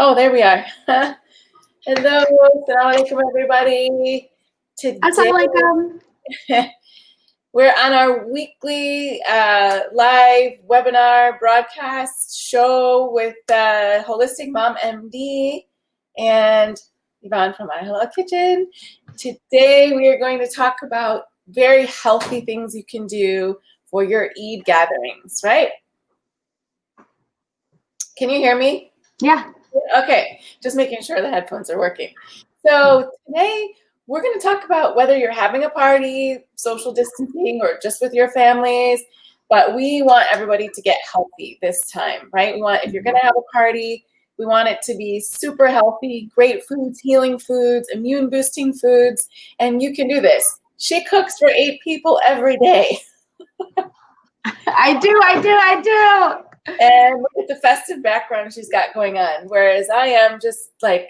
Oh, there we are. Hello, assalamu alaikum, everybody. Today, Assalamualaikum. we're on our weekly live webinar broadcast show with Holistic Mom MD and Yvonne from My Hello Kitchen. Today, we are going to talk about very healthy things you can do for your Eid gatherings, right? Can you hear me? Yeah. Okay, just making sure the headphones are working. So today we're going to talk about whether you're having a party, social distancing, or just with your families, but we want everybody to get healthy this time, right? We want, if you're going to have a party, we want it to be super healthy, great foods, healing foods, immune boosting foods, and you can do this. She cooks for 8 people every day. I do. And look at the festive background she's got going on. Whereas I am just like,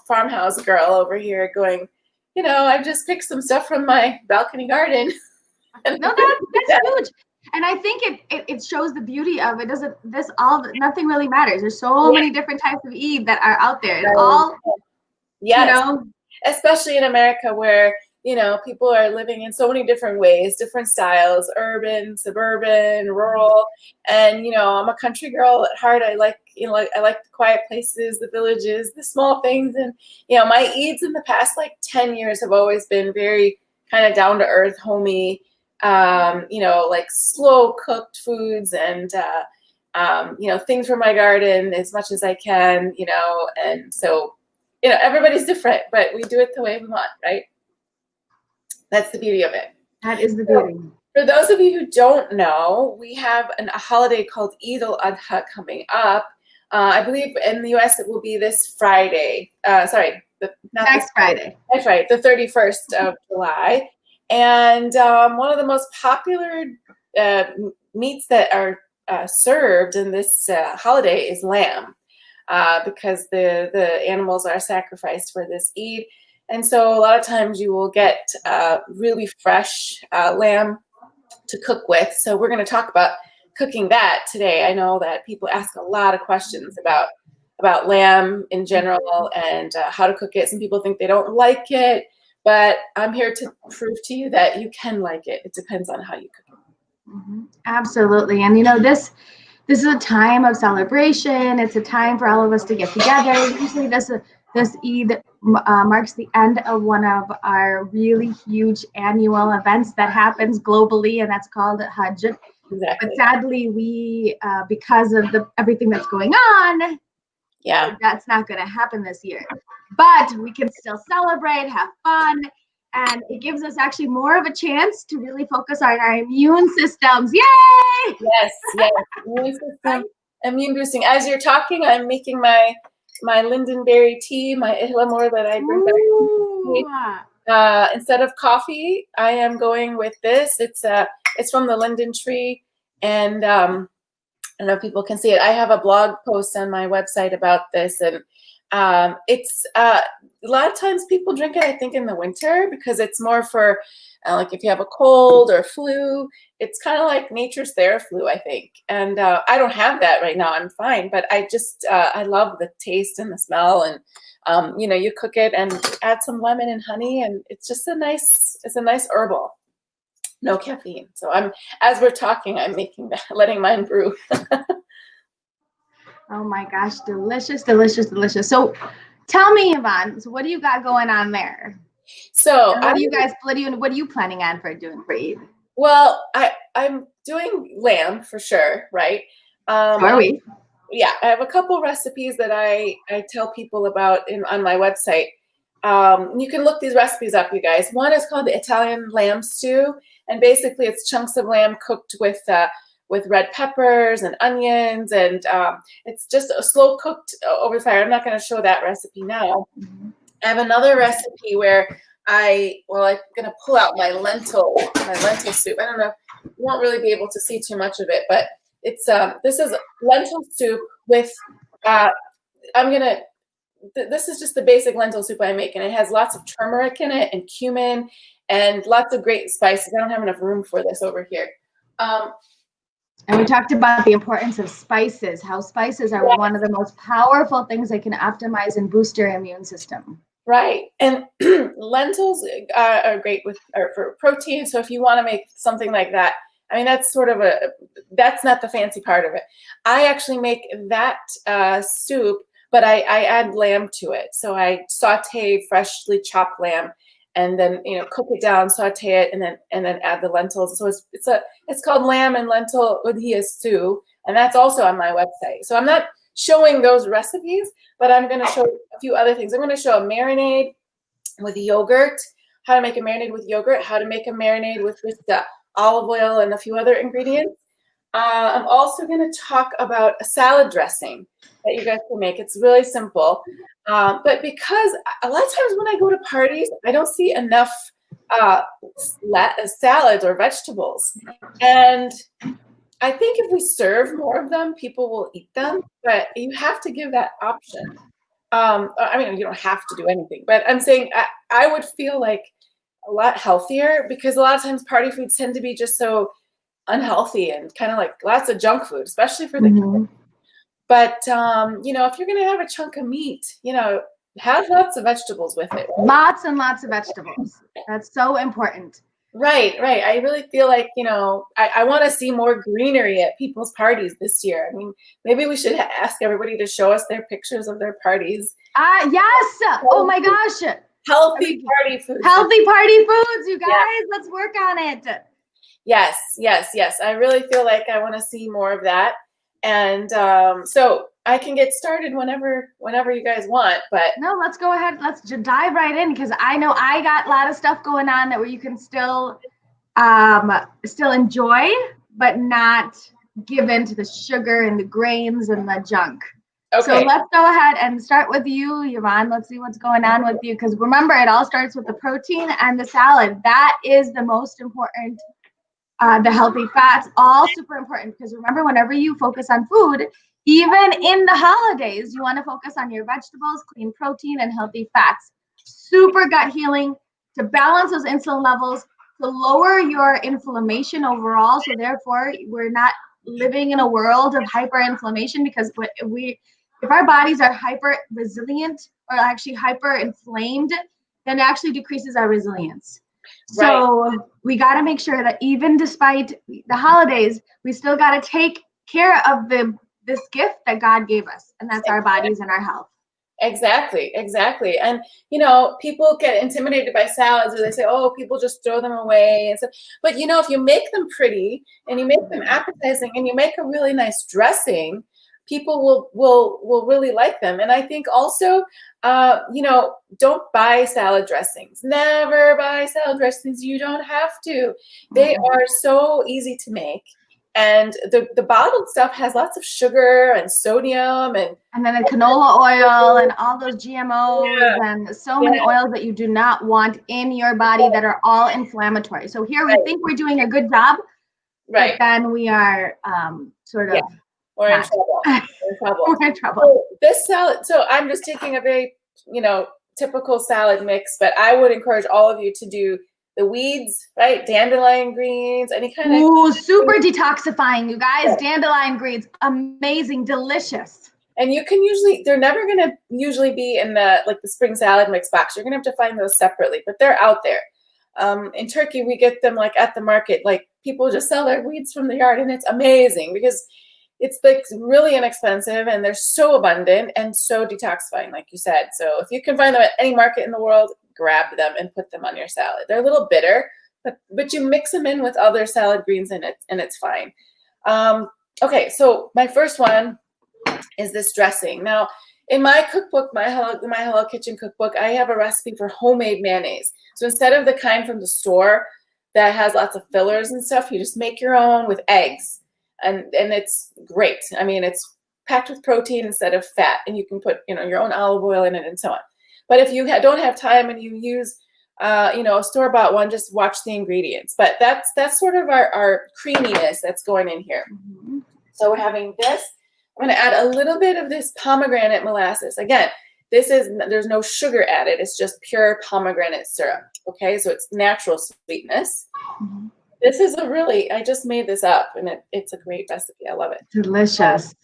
farmhouse girl over here going, I've just picked some stuff from my balcony garden. No, that's huge. And I think it shows the beauty of it. Nothing really matters. There's so many different types of Eid that are out there. It's all, especially in America where, people are living in so many different ways, different styles, urban, suburban, rural. And, I'm a country girl at heart. I like the quiet places, the villages, the small things. And, my Eids in the past, 10 years have always been very kind of down to earth, homey, slow cooked foods and, things from my garden as much as I can, and so, everybody's different, but we do it the way we want, right? That's the beauty of it. That is the beauty. For those of you who don't know, we have a holiday called Eid al-Adha coming up. I believe in the U.S. it will be this Friday. Next Friday. That's right, the 31st of July. And one of the most popular meats that are served in this holiday is lamb, because the animals are sacrificed for this Eid. And so a lot of times you will get really fresh lamb to cook with. So we're going to talk about cooking that today. I know that people ask a lot of questions about lamb in general and how to cook it. Some people think they don't like it, but I'm here to prove to you that you can like it. It depends on how you cook it. Mm-hmm. Absolutely. And this is a time of celebration. It's a time for all of us to get together. Usually this Eid marks the end of one of our really huge annual events that happens globally, and that's called Hajj. Exactly. But sadly, we, because of everything that's going on, that's not going to happen this year. But we can still celebrate, have fun, and it gives us actually more of a chance to really focus on our immune systems. Yay! Yes, immune system, immune boosting. As you're talking, I'm making my lindenberry tea, my ihlamur that I bring back. Instead of coffee, I am going with this. It's from the linden tree, and I don't know if people can see it. I have a blog post on my website about this, and it's a lot of times people drink it, I think, in the winter because it's more for like if you have a cold or flu. It's kind of like nature's Theraflu, I think. And I don't have that right now. I'm fine, but I just I love the taste and the smell. And you cook it and add some lemon and honey, and it's a nice herbal. No caffeine. So as we're talking, I'm making that, letting mine brew. Oh my gosh, delicious. So tell me, Yvonne, so what do you got going on there? So what are you planning on doing for Eid? Well, I'm doing lamb for sure, right? So are we. Yeah, I have a couple recipes that I tell people about on my website. You can look these recipes up, you guys. One is called the Italian lamb stew, and basically it's chunks of lamb cooked with red peppers and onions, and it's just a slow cooked over the fire. I'm not going to show that recipe now. Mm-hmm. I have another recipe where I'm going to pull out my lentil soup. I don't know, you won't really be able to see too much of it, but it's this is lentil soup with this is just the basic lentil soup I make, and it has lots of turmeric in it and cumin and lots of great spices. I don't have enough room for this over here. And we talked about the importance of spices, how spices are one of the most powerful things that can optimize and boost your immune system. Right. And lentils are great for protein. So if you want to make something like that, I mean, that's sort of that's not the fancy part of it. I actually make that soup, but I add lamb to it. So I saute freshly chopped lamb and then, cook it down, saute it, and then add the lentils. So it's called lamb and lentil udhia stew. And that's also on my website. So I'm not showing those recipes, but I'm going to show a few other things. I'm going to show a marinade with yogurt, how to make a marinade with yogurt, how to make a marinade with just olive oil and a few other ingredients. I'm also going to talk about a salad dressing that you guys can make. It's really simple. But because a lot of times when I go to parties, I don't see enough salads or vegetables. And I think if we serve more of them, people will eat them, but you have to give that option. I mean, you don't have to do anything, but I'm saying I would feel like a lot healthier because a lot of times party foods tend to be just so unhealthy and kind of like lots of junk food, especially for the kids. But, if you're going to have a chunk of meat, have lots of vegetables with it. Right? Lots and lots of vegetables. That's so important. Right. I really feel like, I want to see more greenery at people's parties this year. I mean, maybe we should ask everybody to show us their pictures of their parties. Yes. Oh my gosh. Healthy party foods. Healthy party foods, you guys. Yeah. Let's work on it. Yes. I really feel like I want to see more of that. And so I can get started whenever you guys want, but no, let's go ahead. Let's just dive right in because I know I got a lot of stuff going on that where you can still enjoy, but not give in to the sugar and the grains and the junk. Okay. So let's go ahead and start with you, Yvonne. Let's see what's going on with you because remember, it all starts with the protein and the salad. That is the most important. The healthy fats, all super important because remember, whenever you focus on food, even in the holidays, you want to focus on your vegetables, clean protein, and healthy fats. Super gut healing to balance those insulin levels, to lower your inflammation overall. So therefore, we're not living in a world of hyperinflammation because if our bodies are hyper resilient or actually hyper inflamed, then it actually decreases our resilience. So we got to make sure that even despite the holidays, we still got to take care of this gift that God gave us, and that's our bodies and our health. Exactly. And, people get intimidated by salads or they say, oh, people just throw them away. And so, but, if you make them pretty and you make them appetizing and you make a really nice dressing, people will really like them. And I think also, don't buy salad dressings. Never buy salad dressings. You don't have to. They are so easy to make. And the bottled stuff has lots of sugar and sodium and then the canola oil and all those GMOs and so many oils that you do not want in your body that are all inflammatory. So here we think we're doing a good job, but then we are sort of we're in trouble. We're in trouble. So this salad. So I'm just taking a very typical salad mix, but I would encourage all of you to do the weeds, right? Dandelion greens, any kind of. Ooh, super detoxifying, you guys. Dandelion greens, amazing, delicious. And you can they're never going to usually be in the spring salad mix box. You're going to have to find those separately, but they're out there. In Turkey, we get them at the market. People just sell their weeds from the yard, and it's amazing because it's really inexpensive and they're so abundant and so detoxifying, like you said. So if you can find them at any market in the world, grab them and put them on your salad. They're a little bitter, but you mix them in with other salad greens in it and it's fine. Okay, so my first one is this dressing. Now, in my cookbook, my Hello Kitchen cookbook, I have a recipe for homemade mayonnaise. So instead of the kind from the store that has lots of fillers and stuff, you just make your own with eggs. And it's great. I mean, it's packed with protein instead of fat, and you can put your own olive oil in it and so on. But if you don't have time and you use a store-bought one, just watch the ingredients. But that's sort of our creaminess that's going in here. Mm-hmm. So we're having this. I'm going to add a little bit of this pomegranate molasses. Again, there's no sugar added. It's just pure pomegranate syrup. Okay, so it's natural sweetness. Mm-hmm. This is I just made this up, and it's a great recipe. I love it. Delicious.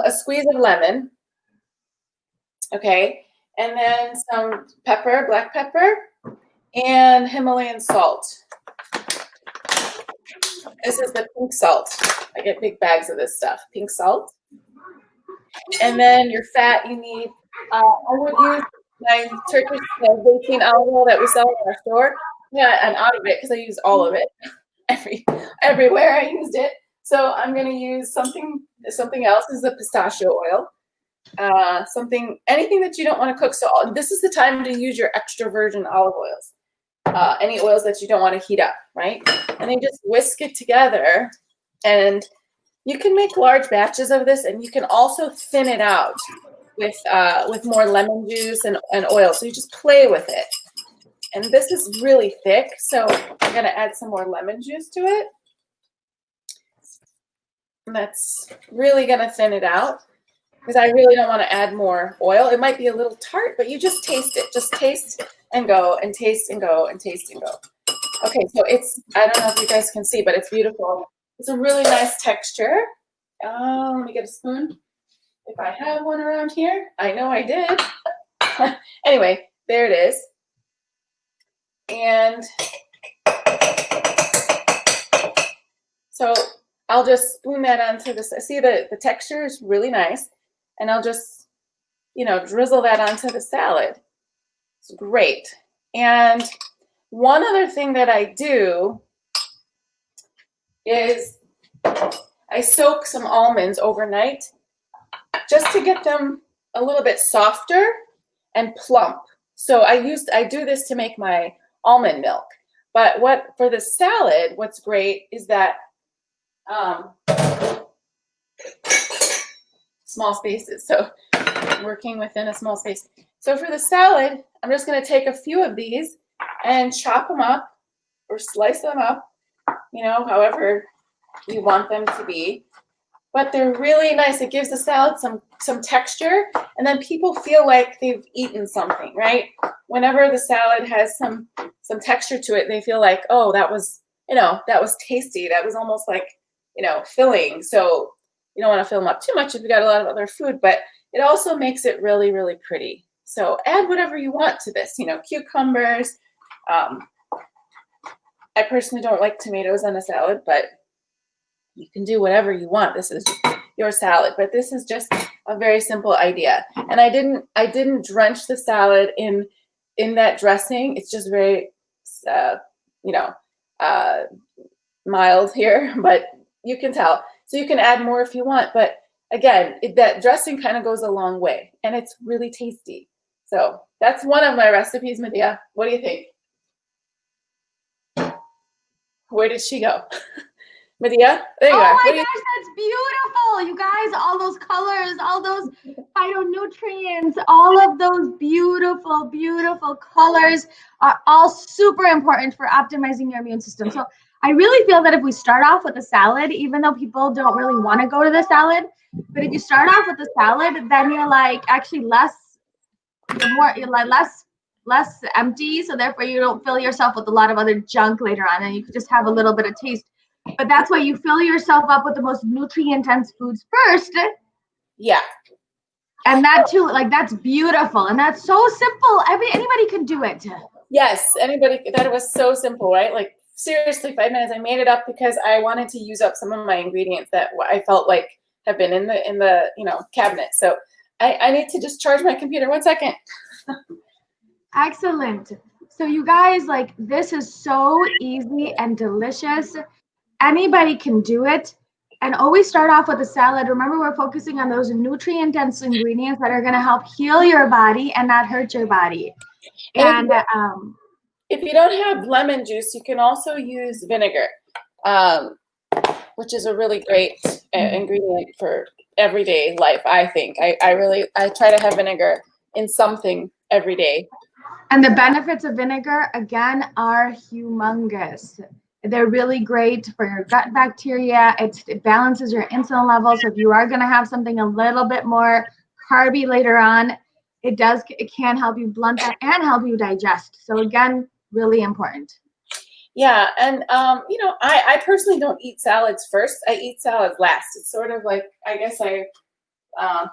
A squeeze of lemon. Okay. And then some pepper, black pepper, and Himalayan salt. This is the pink salt. I get big bags of this stuff. Pink salt. And then your fat, you need, I would use my Turkish baking olive oil that we sell in our store. Yeah, I'm out of it because I use all of it. Everywhere I used it. So I'm going to use something else. This is the pistachio oil. Anything that you don't want to cook. So this is the time to use your extra virgin olive oils. Any oils that you don't want to heat up, right? And then just whisk it together. And you can make large batches of this, and you can also thin it out with more lemon juice and oil. So you just play with it. And this is really thick, so I'm going to add some more lemon juice to it. And that's really going to thin it out because I really don't want to add more oil. It might be a little tart, but you just taste it. Just taste and go and taste and go and taste and go. Okay, so I don't know if you guys can see, but it's beautiful. It's a really nice texture. Let me get a spoon. If I have one around here, I know I did. Anyway, there it is. And so I'll just spoon that onto this. See, the texture is really nice. And I'll just, drizzle that onto the salad. It's great. And one other thing that I do is I soak some almonds overnight just to get them a little bit softer and plump. So I do this to make my almond milk. But for the salad, what's great is that small spaces. So working within a small space. So for the salad, I'm just going to take a few of these and chop them up or slice them up, however you want them to be. But they're really nice. It gives the salad some texture, and then people feel like they've eaten something, right? Whenever the salad has some texture to it, they feel like, oh, that was tasty. That was almost like, filling. So you don't want to fill them up too much if you got a lot of other food, but it also makes it really, really pretty. So add whatever you want to this, cucumbers. I personally don't like tomatoes on a salad, but you can do whatever you want. This is your salad, but this is just a very simple idea. And I didn't drench the salad in that dressing. It's just very, mild here, but you can tell. So you can add more if you want, but again, that dressing kind of goes a long way, and it's really tasty. So that's one of my recipes, Madiha. What do you think? Where did she go? Madiha, there you are. Oh my gosh, that's beautiful. You guys, all those colors, all those phytonutrients, all of those beautiful, beautiful colors are all super important for optimizing your immune system. So I really feel that if we start off with a salad, even though people don't really want to go to the salad, but if you start off with a salad, then you're like actually less empty. So therefore you don't fill yourself with a lot of other junk later on, and you can just have a little bit of taste. But that's why you fill yourself up with the most nutrient-dense foods first. Yeah. And that too, that's beautiful. And that's so simple. Anybody can do it. Yes, anybody. That was so simple, right? Like seriously, 5 minutes. I made it up because I wanted to use up some of my ingredients that I felt like have been in the cabinet. So I need to just charge my computer. 1 second. Excellent. So you guys, this is so easy and delicious. Anybody can do it. And always start off with a salad. Remember, we're focusing on those nutrient-dense ingredients that are going to help heal your body and not hurt your body. And if you don't have lemon juice, you can also use vinegar, which is a really great ingredient for everyday life, I think. I try to have vinegar in something every day. And the benefits of vinegar, again, are humongous. They're really great for your gut bacteria. It balances your insulin levels. So if you are going to have something a little bit more carby later on, it can help you blunt that and help you digest. So again, really important. Yeah, and you know, I personally don't eat salads first. I eat salads last. It's sort of like, I guess I uh,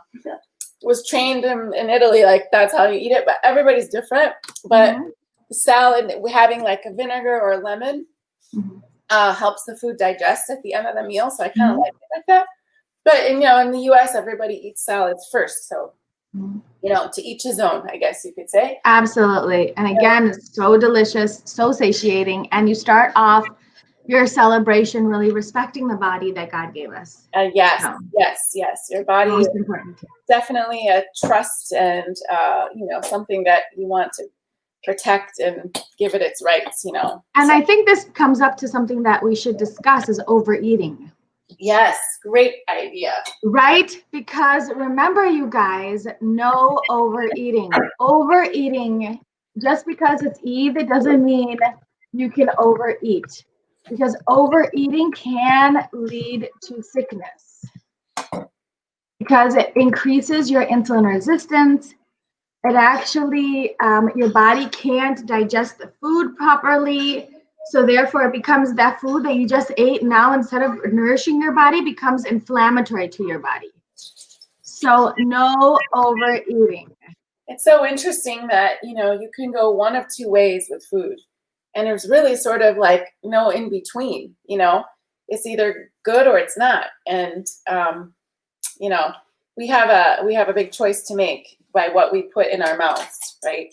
was trained in Italy, like that's how you eat it. But everybody's different. But salad, having like a vinegar or a lemon, helps the food digest at the end of the meal. So I kind of like it like that. But you know, in the U.S., everybody eats salads first. So you know, to each his own, I guess you could say. Absolutely. And again, it's so delicious, so satiating. And you start off your celebration really respecting the body that God gave us. Yes. Your body Most is important. definitely a trust and, you know, something that you want to protect and give it its rights, you know. And I think this comes up to something that we should discuss is overeating. Yes, great idea. Right? Because remember, you guys, no overeating. Overeating, just because it's Eve, it doesn't mean you can overeat. Because overeating can lead to sickness. Because it increases your insulin resistance. It actually, your body can't digest the food properly. So therefore it becomes that food that you just ate now, instead of nourishing your body, becomes inflammatory to your body. So no overeating. It's so interesting that, you know, you can go one of two ways with food. And there's really sort of like no in between, you know. It's either good or it's not. And you know, we have a big choice to make by what we put in our mouths, right?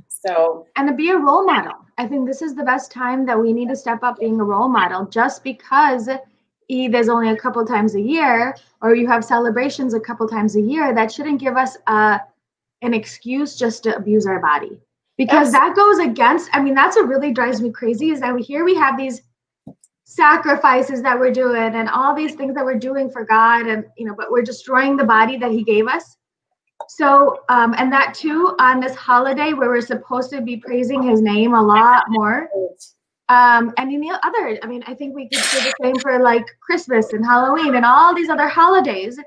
So, and to be a role model. I think this is the best time that we need to step up being a role model. Just because Eid is only a couple times a year, or you have celebrations a couple times a year, that shouldn't give us an excuse just to abuse our body. Because that goes against, I mean, that's what really drives me crazy, is that we have these sacrifices that we're doing and all these things that we're doing for God, and you know, but we're destroying the body that He gave us. So, and that too, on this holiday where we're supposed to be praising His name a lot more. And any other, I mean, I think we could do the same for like Christmas and Halloween and all these other holidays,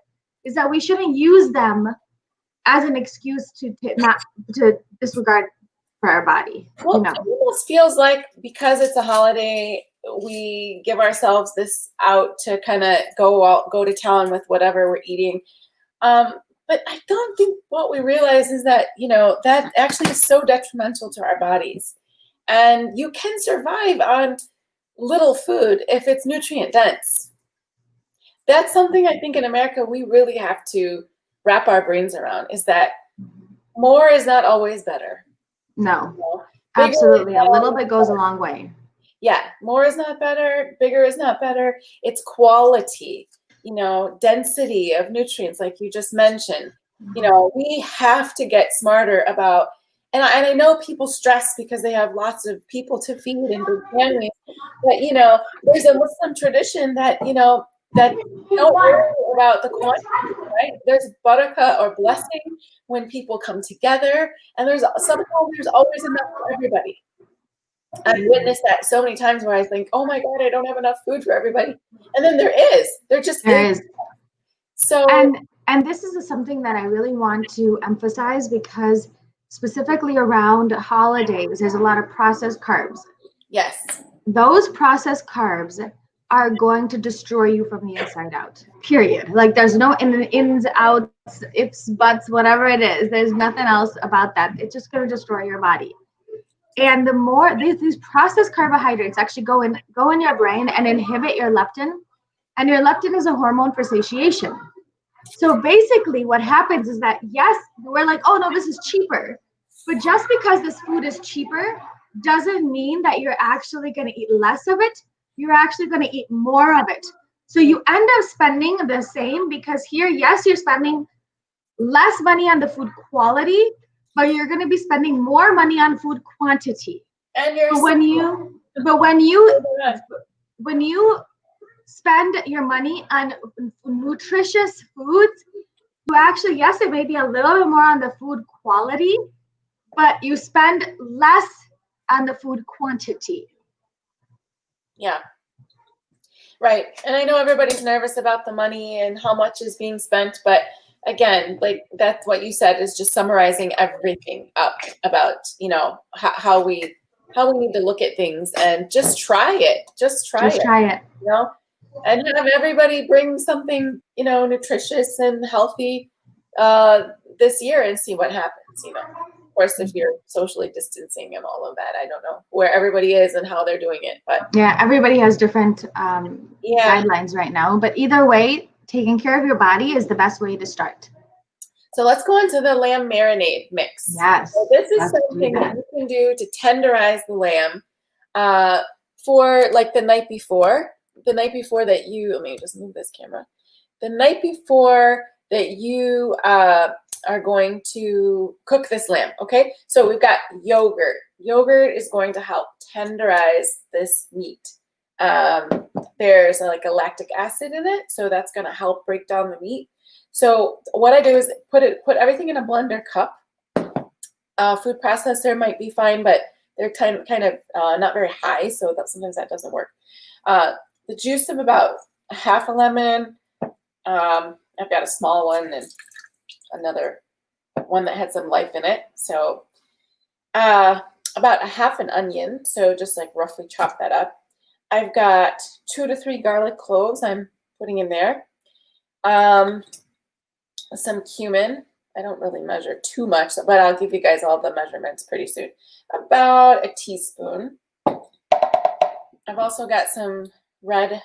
is that we shouldn't use them as an excuse to not to disregard for our body. Well, you know? It almost feels like because it's a holiday, we give ourselves this out to kind of go to town with whatever we're eating. But I don't think what we realize is that, you know, that actually is so detrimental to our bodies. And you can survive on little food if it's nutrient dense. That's something I think in America we really have to wrap our brains around, is that more is not always better. No, absolutely. A little bit goes a long way. Yeah, more is not better, bigger is not better. It's quality, you know, density of nutrients, like you just mentioned. You know, we have to get smarter about, and I know people stress because they have lots of people to feed and big families, but you know, there's a Muslim tradition that, you know, that don't worry about the quantity, right? There's barakah or blessing when people come together, and there's always enough for everybody. I've witnessed that so many times where I think, oh my God, I don't have enough food for everybody. And then there just is. So, and this is something that I really want to emphasize, because specifically around holidays, there's a lot of processed carbs. Yes. Those processed carbs are going to destroy you from the inside out, period. Like there's no ins, outs, ifs, buts, whatever it is. There's nothing else about that. It's just going to destroy your body. And the more these processed carbohydrates actually go in your brain and inhibit your leptin, and your leptin is a hormone for satiation. So basically what happens is that, yes, we're like, oh no, this is cheaper. But just because this food is cheaper doesn't mean that you're actually going to eat less of it. You're actually going to eat more of it. So you end up spending the same, because here, yes, you're spending less money on the food quality, but you're going to be spending more money on food quantity. And when you spend your money on nutritious foods, you actually, yes, it may be a little bit more on the food quality, but you spend less on the food quantity. Yeah. Right. And I know everybody's nervous about the money and how much is being spent, but again, like that's what you said, is just summarizing everything up about, you know, how we how we need to look at things, and just try it. Just try it. You know, and have everybody bring something, you know, nutritious and healthy this year and see what happens. You know, of course, if you're socially distancing and all of that, I don't know where everybody is and how they're doing it, but yeah, everybody has different guidelines right now. But either way, taking care of your body is the best way to start. So let's go into the lamb marinade mix. Yes. So this is something that you can do to tenderize the lamb for like the night before. The night before that you, let me just move this camera. The night before that you are going to cook this lamb, okay? So we've got yogurt. Yogurt is going to help tenderize this meat. There's like a lactic acid in it, so that's going to help break down the meat. So what I do is put everything in a blender cup. Food processor might be fine, but they're kind of not very high, so sometimes that doesn't work. The juice of about half a lemon. I've got a small one and another one that had some life in it. So about a half an onion, so just like roughly chop that up. I've got 2 to 3 garlic cloves I'm putting in there. Some cumin. I don't really measure too much, but I'll give you guys all the measurements pretty soon. About a teaspoon. I've also got some red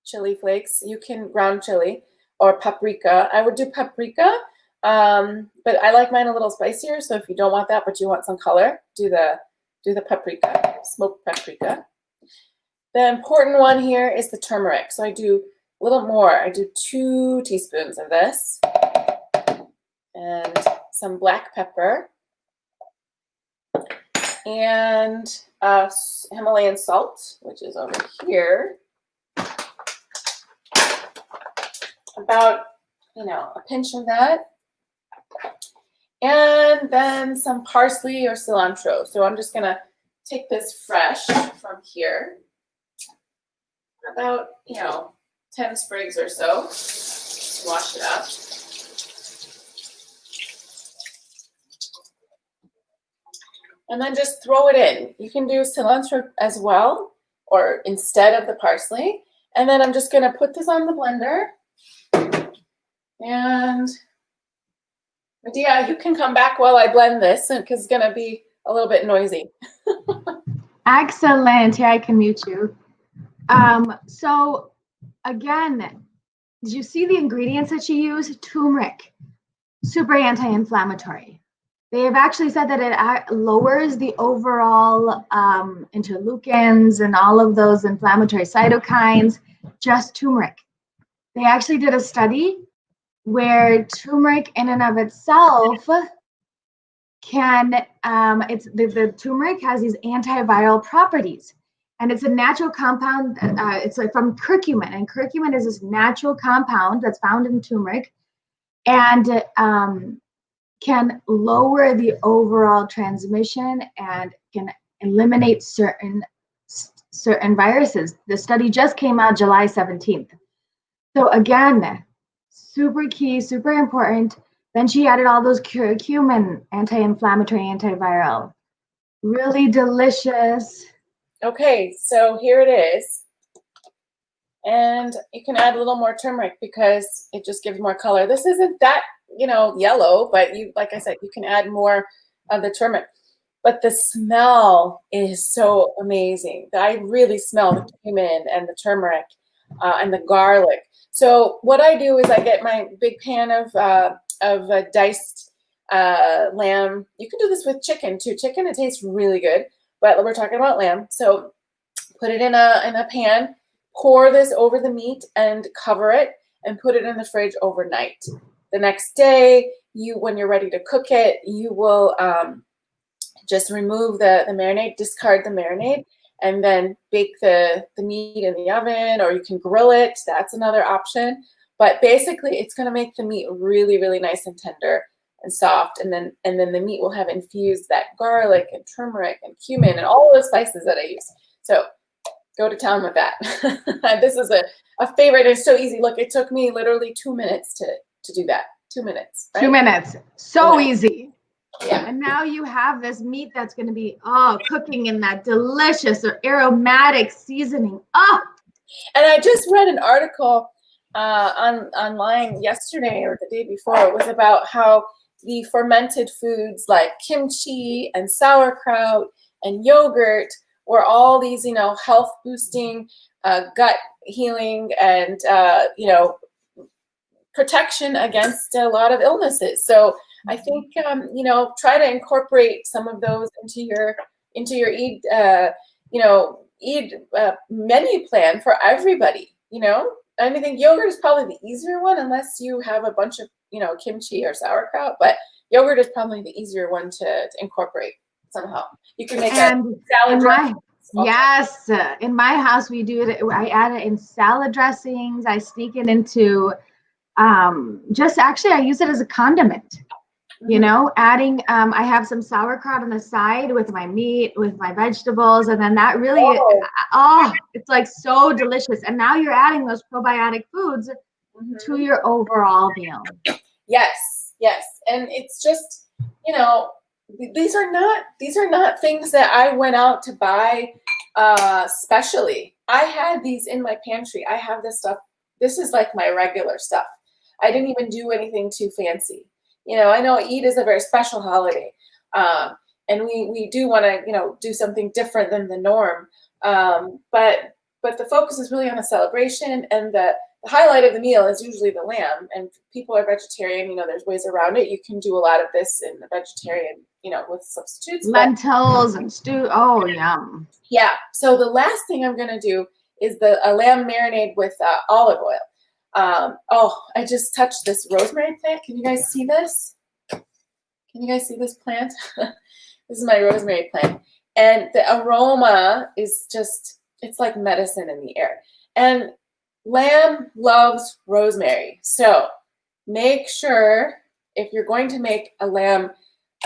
chili flakes. You can ground chili or paprika. I would do paprika, but I like mine a little spicier. So if you don't want that, but you want some color, do the paprika, smoked paprika. The important one here is the turmeric. So I do a little more. I do 2 teaspoons of this. And some black pepper, and Himalayan salt, which is over here. About, you know, a pinch of that. And then some parsley or cilantro. So I'm just going to take this fresh from here. About, you know, 10 sprigs or so. Wash it up. And then just throw it in. You can do cilantro as well, or instead of the parsley. And then I'm just going to put this on the blender. And Madiha, you can come back while I blend this, because it's going to be a little bit noisy. Excellent. Here, I can mute you. So again, did you see the ingredients that she used? Turmeric, super anti-inflammatory. They have actually said that it lowers the overall interleukins and all of those inflammatory cytokines, just turmeric. They actually did a study where turmeric in and of itself can, the turmeric has these antiviral properties. And it's a natural compound, it's like from curcumin. And curcumin is this natural compound that's found in turmeric. And can lower the overall transmission and can eliminate certain viruses. The study just came out July 17th. So again, super key, super important. Then she added all those cumin, anti-inflammatory, antiviral. Really delicious. Okay, so here it is. And you can add a little more turmeric because it just gives more color. This isn't that, you know, yellow, but you, like I said, you can add more of the turmeric. But the smell is so amazing. I really smell the cumin and the turmeric and the garlic. So what I do is I get my big pan of diced lamb. You can do this with chicken too. Chicken, it tastes really good, but we're talking about lamb. So put it in a pan. Pour this over the meat and cover it and put it in the fridge overnight. The next day, when you're ready to cook it, you will just remove the marinade, discard the marinade, and then bake the meat in the oven, or you can grill it. That's another option. But basically, it's going to make the meat really, really nice and tender and soft. And then the meat will have infused that garlic and turmeric and cumin and all those spices that I use. So go to town with that. This is a favorite. It's so easy. Look, it took me literally 2 minutes to do that. 2 minutes. Right? 2 minutes. So easy. Yeah. And now you have this meat that's going to be, cooking in that delicious or aromatic seasoning. Oh. And I just read an article online yesterday or the day before. It was about how the fermented foods like kimchi and sauerkraut and yogurt were all these, health boosting, gut healing, and protection against a lot of illnesses. So I think try to incorporate some of those into your EID menu plan for everybody. And I think yogurt is probably the easier one unless you have a bunch of kimchi or sauerkraut, but yogurt is probably the easier one to incorporate somehow. You can make a salad dressing. Yes, in my house we do it. I add it in salad dressings. I sneak it into I use it as a condiment. Adding, I have some sauerkraut on the side with my meat, with my vegetables, and then that really, it's like so delicious. And now you're adding those probiotic foods to your overall meal. Yes, and it's just, these are not things that I went out to buy specially. I had these in my pantry. I have this stuff. This is like my regular stuff. I didn't even do anything too fancy. I know Eid is a very special holiday, and we do want to, do something different than the norm. But the focus is really on the celebration, and the highlight of the meal is usually the lamb. And people are vegetarian, there's ways around it. You can do a lot of this in the vegetarian, with substitutes. Lentils and stew. Oh, yum. Yeah. So the last thing I'm going to do is a lamb marinade with olive oil. I just touched this rosemary plant. Can you guys see this? Can you guys see this plant? This is my rosemary plant. And the aroma is it's like medicine in the air. And lamb loves rosemary. So make sure if you're going to make a lamb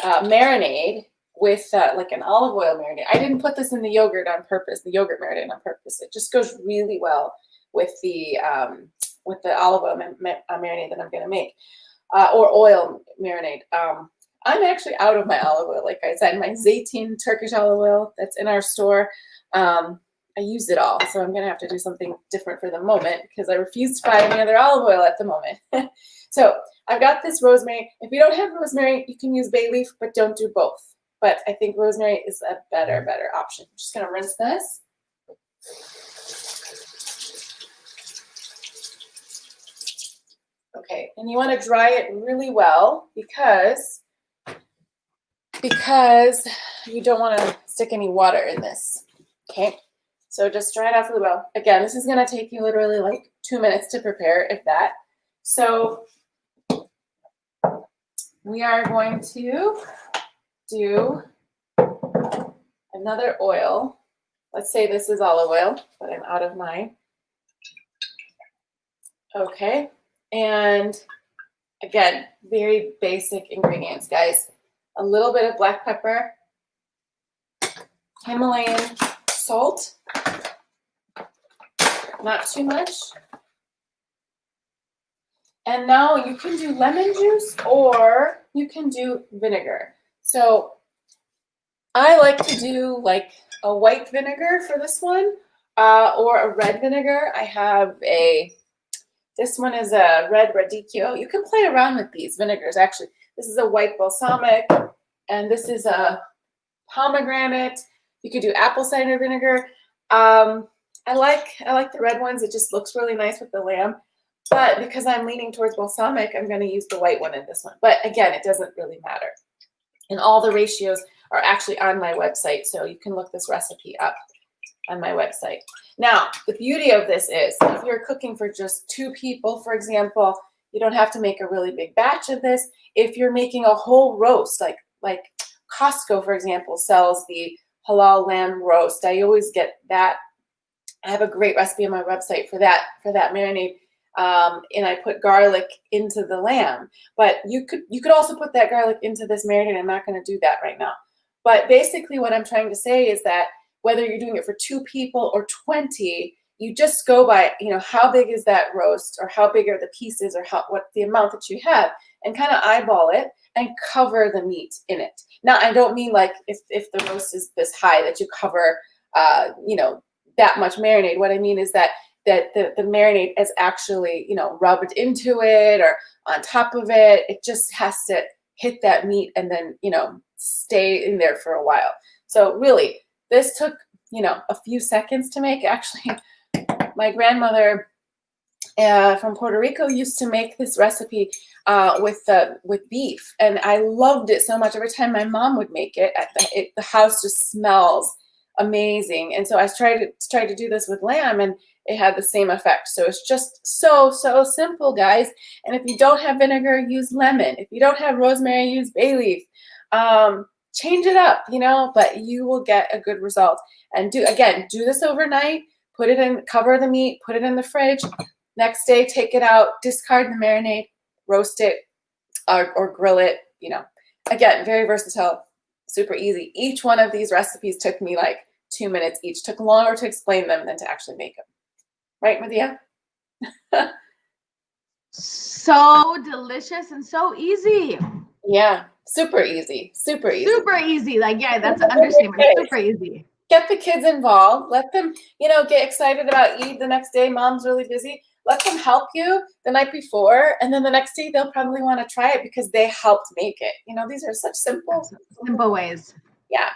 marinade with like an olive oil marinade. I didn't put this in the yogurt on purpose, the yogurt marinade on purpose. It just goes really well with the olive oil marinade that I'm going to make, or oil marinade. I'm actually out of my olive oil, like I said. My zeytin Turkish olive oil that's in our store, I used it all, so I'm going to have to do something different for the moment because I refuse to buy any other olive oil at the moment. So I've got this rosemary. If you don't have rosemary, you can use bay leaf, but don't do both. But I think rosemary is a better option. I'm just going to rinse this. Okay, and you want to dry it really well because you don't want to stick any water in this. Okay, so just dry it off really well. Again, this is going to take you literally like 2 minutes to prepare, if that. So we are going to do another oil. Let's say this is olive oil, but I'm out of mine. Okay. And again, very basic ingredients, guys. A little bit of black pepper, Himalayan salt, not too much. And now you can do lemon juice or you can do vinegar. So I like to do like a white vinegar for this one, or a red vinegar. I have this one is a red radicchio. You can play around with these vinegars. Actually, this is a white balsamic, and this is a pomegranate. You could do apple cider vinegar. I like the red ones. It just looks really nice with the lamb. But because I'm leaning towards balsamic, I'm going to use the white one in this one. But again, it doesn't really matter. And all the ratios are actually on my website, so you can look this recipe up on my website. Now, the beauty of this is if you're cooking for just 2 people, for example, you don't have to make a really big batch of this. If you're making a whole roast, like Costco, for example, sells the halal lamb roast. I always get that. I have a great recipe on my website for that marinade. And I put garlic into the lamb, but you could also put that garlic into this marinade. I'm not going to do that right now. But basically what I'm trying to say is that whether you're doing it for 2 people or 20, you just go by, how big is that roast, or how big are the pieces, or what the amount that you have, and kind of eyeball it. and cover the meat in it. Now, I don't mean like if the roast is this high that you cover, you know, that much marinade. What I mean is that the marinade is actually, you know, rubbed into it or on top of it. It just has to hit that meat and then, you know, stay in there for a while. So really, this took, you know, a few seconds to make. Actually, my grandmother from Puerto Rico used to make this recipe with beef, and I loved it so much. Every time my mom would make it, the house just smells amazing. And so I tried to do this with lamb, and it had the same effect. So it's just so simple, guys. And if you don't have vinegar, use lemon. If you don't have rosemary, use bay leaf. Change it up, you know, but you will get a good result. And do this overnight. Put it in, cover the meat, put it in the fridge. Next day, take it out, discard the marinade, roast it, or grill it. You know, again, very versatile, super easy. Each one of these recipes took me like 2 minutes each. Took longer to explain them than to actually make them. Right, Madiha? So delicious and so easy. Yeah, super easy, super easy. Super easy. Like, yeah, that's an understatement. Super easy. Get the kids involved. Let them, you know, get excited about Eid the next day. Mom's really busy. Let them help you the night before, and then the next day they'll probably want to try it because they helped make it. You know, these are such simple ways. Yeah.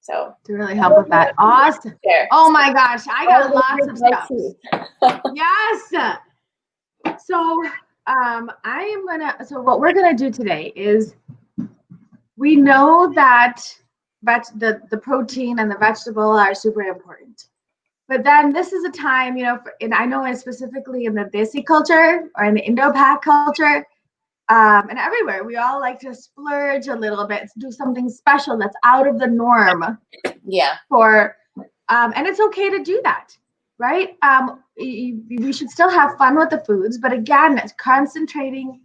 So to really help with that. Awesome. Oh my gosh, I got lots of stuff. Yes. So what we're gonna do today is, we know that the protein and the vegetable are super important. But then this is a time, you know, and I know specifically in the Desi culture or in the Indo-Pak culture, and everywhere, we all like to splurge a little bit, do something special that's out of the norm. Yeah. And it's okay to do that, right? We should still have fun with the foods, but again, concentrating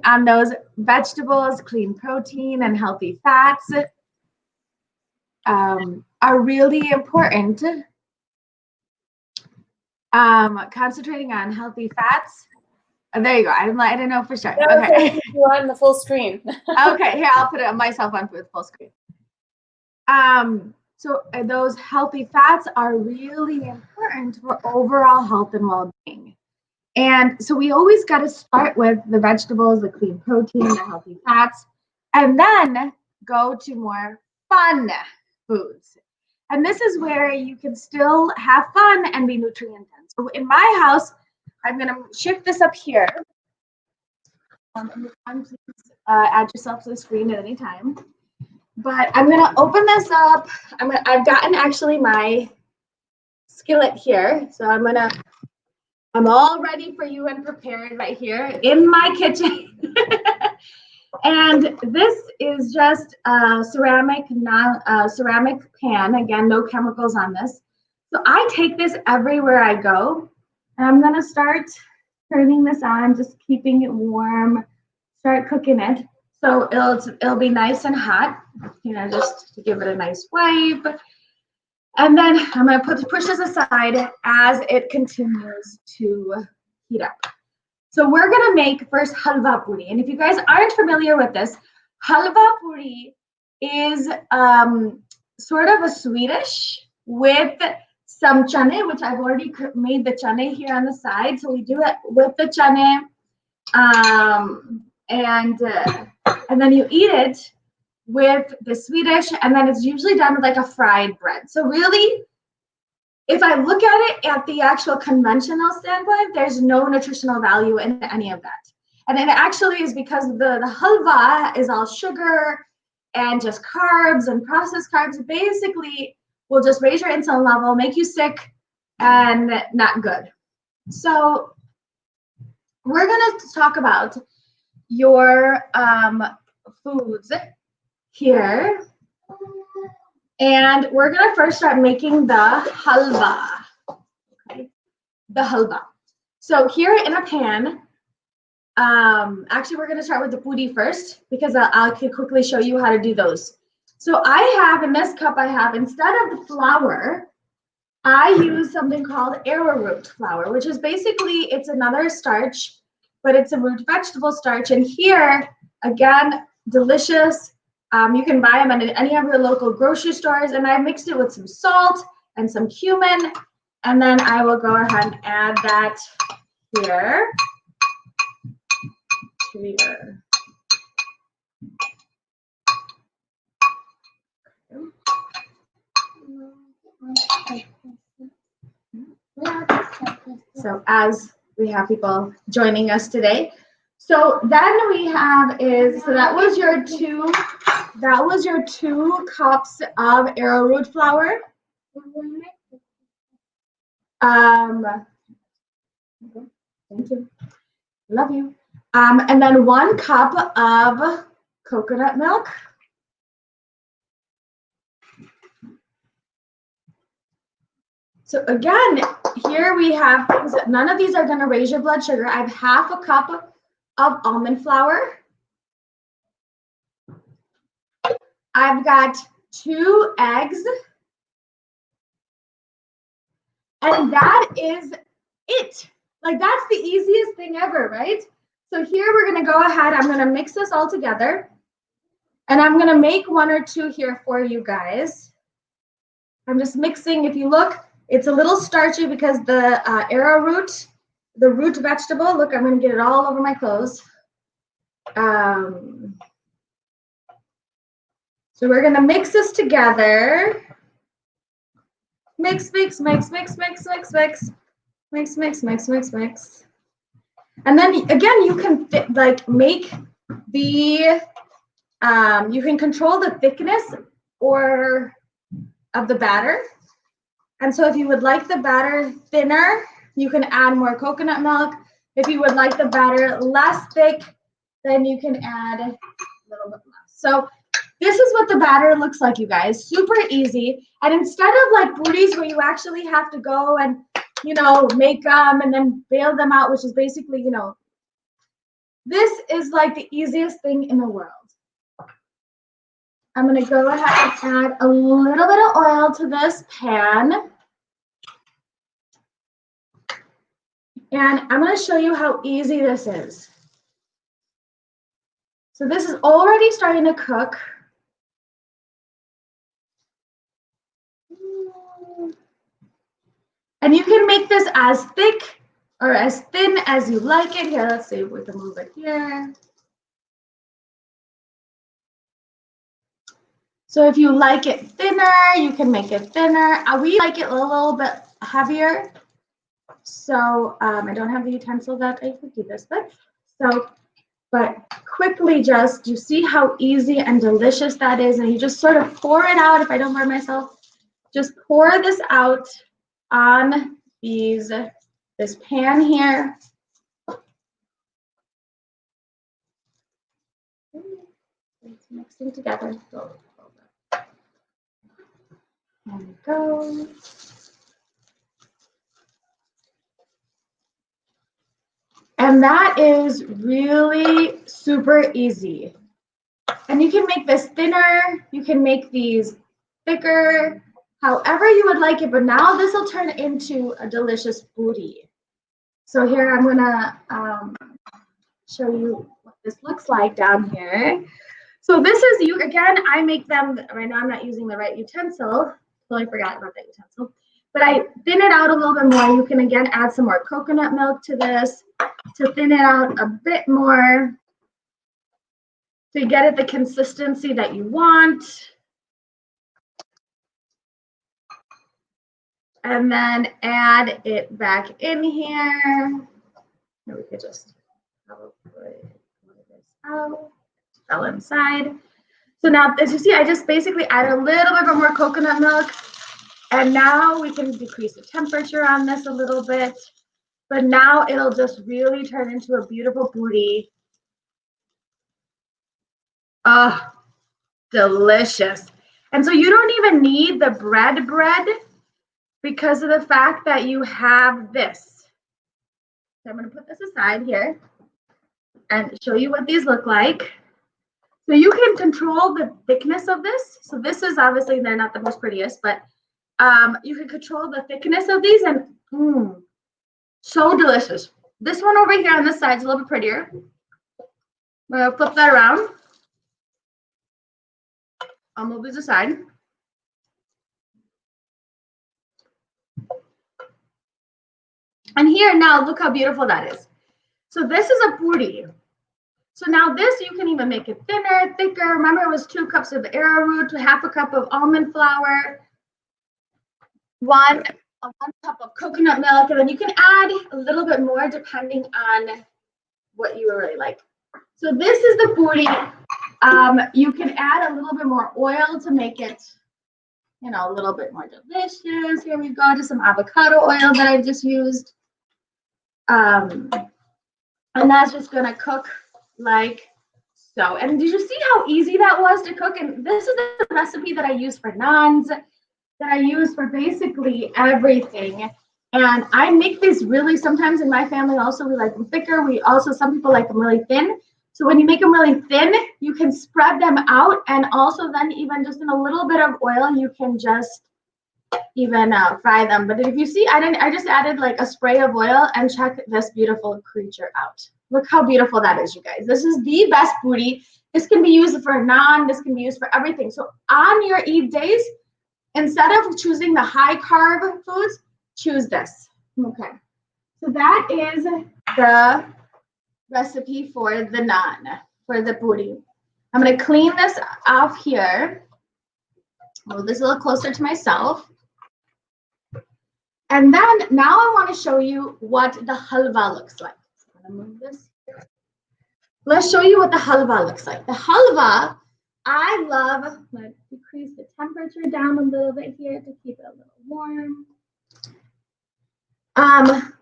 on those vegetables, clean protein, and healthy fats are really important. Concentrating on healthy fats. There you go. I didn't know for sure. Okay. You're on the full screen. Okay, here, I'll put it myself on with full screen. So those healthy fats are really important for overall health and well-being. And so we always got to start with the vegetables, the clean protein, the healthy fats, and then go to more fun foods. And this is where you can still have fun and be nutrient dense. So in my house, I'm going to shift this up here. Please add yourself to the screen at any time. But I'm going to open this up. I've gotten actually my skillet here. So I'm all ready for you and prepared right here in my kitchen. And this is just a ceramic pan. Again, no chemicals on this. So I take this everywhere I go. And I'm going to start turning this on, just keeping it warm, start cooking it. So it'll be nice and hot, you know, just to give it a nice wipe. And then I'm going to push this aside as it continues to heat up. So we're going to make first halva puri. And if you guys aren't familiar with this, halva puri is sort of a Swedish with some chane, which I've already made the chane here on the side. So we do it with the chane, and then you eat it with the Swedish, and then it's usually done with like a fried bread. So really, if I look at it at the actual conventional standpoint, there's no nutritional value in any of that. And it actually is because the halva is all sugar and just carbs and processed carbs. Basically, will just raise your insulin level, make you sick, and not good. So we're going to talk about your foods here. And we're going to first start making the halva. Okay, the halva. So here in a pan, actually we're going to start with the puri first because I can quickly show you how to do those. So I have, in this cup I have, instead of the flour, I use something called arrowroot flour, which is basically, it's another starch but it's a root vegetable starch. And here, again, delicious. You can buy them at any of your local grocery stores. And I mixed it with some salt and some cumin. And then I will go ahead and add that here to your so as we have people joining us today. So then we have is, so that was your two cups of arrowroot flour. Thank you. Love you. And then 1 cup of coconut milk. So again, here we have things that none of these are going to raise your blood sugar. I have half a cup of almond flour. I've got 2 eggs. And that is it. Like, that's the easiest thing ever, right? So here we're going to go ahead. I'm going to mix this all together. And I'm going to make 1 or 2 here for you guys. I'm just mixing. If you look, it's a little starchy because the arrowroot, the root vegetable, look, I'm going to get it all over my clothes. So we're going to mix this together. Mix, mix, mix, mix, mix, mix, mix. Mix, mix, mix, mix, mix. And then again, you can make the, you can control the thickness of the batter. And so if you would like the batter thinner, you can add more coconut milk. If you would like the batter less thick, then you can add a little bit less. So this is what the batter looks like, you guys. Super easy. And instead of like booties where you actually have to go and, you know, make them and then bail them out, which is basically, you know, this is like the easiest thing in the world. I'm going to go ahead and add a little bit of oil to this pan. And I'm going to show you how easy this is. So this is already starting to cook. And you can make this as thick or as thin as you like it. Here, let's see if we can move it here. So if you like it thinner, you can make it thinner. We like it a little bit heavier. So I don't have the utensil that I could do this with. So, but quickly just, you see how easy and delicious that is. And you just sort of pour it out. If I don't burn myself, just pour this out on this pan here. It's mixing together. There we go. And that is really super easy. And you can make this thinner, you can make these thicker, however you would like it, but now this will turn into a delicious booty. So here I'm gonna show you what this looks like down here. So this is, again, I make them, right now I'm not using the right utensil, totally forgot about that utensil, but I thin it out a little bit more. You can again add some more coconut milk to this to thin it out a bit more, to get it the consistency that you want. And then add it back in here. Maybe we could just probably pull this out. It fell inside. So now, as you see, I just basically add a little bit more coconut milk. And now we can decrease the temperature on this a little bit. But now it'll just really turn into a beautiful booty. Oh, delicious. And so you don't even need the bread because of the fact that you have this. So I'm going to put this aside here and show you what these look like. So you can control the thickness of this. So this is obviously, they're not the most prettiest, but you can control the thickness of these and so delicious. This one over here on this side is a little bit prettier. I'm gonna flip that around. I'll move this aside. And here now, look how beautiful that is. So this is a puri. So now this, you can even make it thinner, thicker. Remember, it was 2 cups of arrowroot, half a cup of almond flour, one cup of coconut milk, and then you can add a little bit more depending on what you really like. So this is the puri. You can add a little bit more oil to make it, you know, a little bit more delicious. Here we go, just some avocado oil that I just used. And that's just gonna cook like so. And did you see how easy that was to cook? And this is the recipe that I use for naans, that I use for basically everything. And I make these really, sometimes in my family also, we like them thicker. Some people like them really thin. So when you make them really thin, you can spread them out. And also then even just in a little bit of oil, you can just even fry them. But if you see, I just added like a spray of oil, and check this beautiful creature out. Look how beautiful that is, you guys. This is the best puri. This can be used for naan. This can be used for everything. So on your Eid days, instead of choosing the high carb foods, choose this. Okay. So that is the recipe for the naan, for the puri. I'm going to clean this off here. Move this a little closer to myself. And then now I want to show you what the halwa looks like. I'm going to move this. Let's show you what the halwa looks like. The halwa, I love, I'm going to decrease the temperature down a little bit here to keep it a little warm.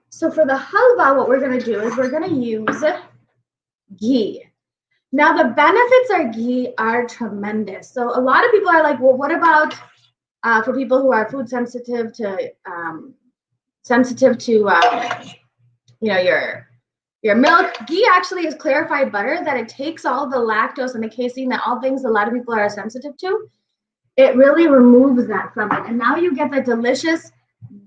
So for the halwa, what we're going to do is we're going to use ghee. Now the benefits of ghee are tremendous. So a lot of people are like, well, what about for people who are food sensitive to you know, your milk? Ghee actually is clarified butter that it takes all the lactose and the casein, that all things a lot of people are sensitive to. It really removes that from it. And now you get the delicious